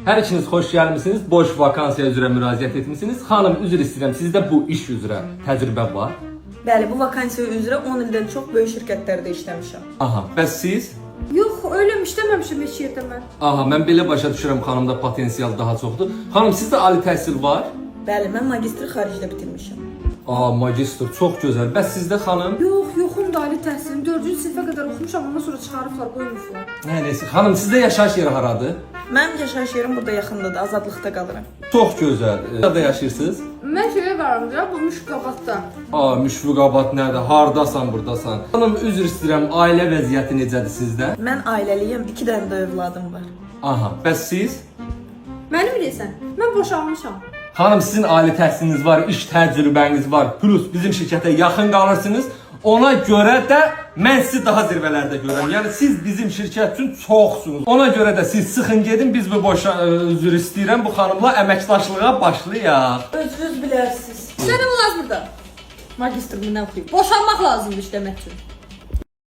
Hər ikiniz xoş gəlmisiniz. Boş vakansiya üzrə müraciət etmisiniz. Xanım, üzr istəyirəm, sizdə bu iş üzrə təcrübə var? Bəli, bu vakansiya üzrə 10 ildən çox böyük şirkətlərdə işləmişəm. Aha, bəs siz? Yox, öyle işləməmişəm heç yerdə mən. Aha, mən belə başa düşürəm, xanımda potensial daha çoxdur. Xanım, sizdə ali təhsil var? Bəli, mən magistri xaricdə bitirmişəm. Aa, magistr, çox gözəl. Bəs sizdə xanım? Yoxum da ali təhsilim. 4-cü sinifə qədər oxumuşam, ondan sonra çıxarıblar, qoymuşlar. Nəysə, xanım, sizdə yaşayış yeri haradır? Mənim yaşayış yerim burada yaxındadır, azadlıqda qalıram. Çox gözəl. Nerede yaşayırsınız? Mən şeyə varım ya, bu Müşqabadda. Aa, Müşfiqabad nədir? Hardasan, burdasan? Xanım, üzr istəyirəm, ailə vəziyyəti necədir sizdə? Mən ailəliyəm, 2 dənə də övladım var. Aha, bəs siz? Məni bilirsən, mən boşanmışam. Xanım, sizin ali təhsiliniz var, iş təcrübəniz var, plus bizim şirkətə yaxın qalırsınız. Ona görə də mən sizi daha zirvələrdə görürəm. Yəni siz bizim şirkət üçün çoxsunuz. Ona görə də siz sıxın gedin, biz bu üzr istəyirəm, bu xanımla əməkdaşlığa başlayaq. Özünüz bilərsiniz. Sənə olmaz burada. Magistr nə oxuyub? Boşanmaq lazımdır işləmək üçün.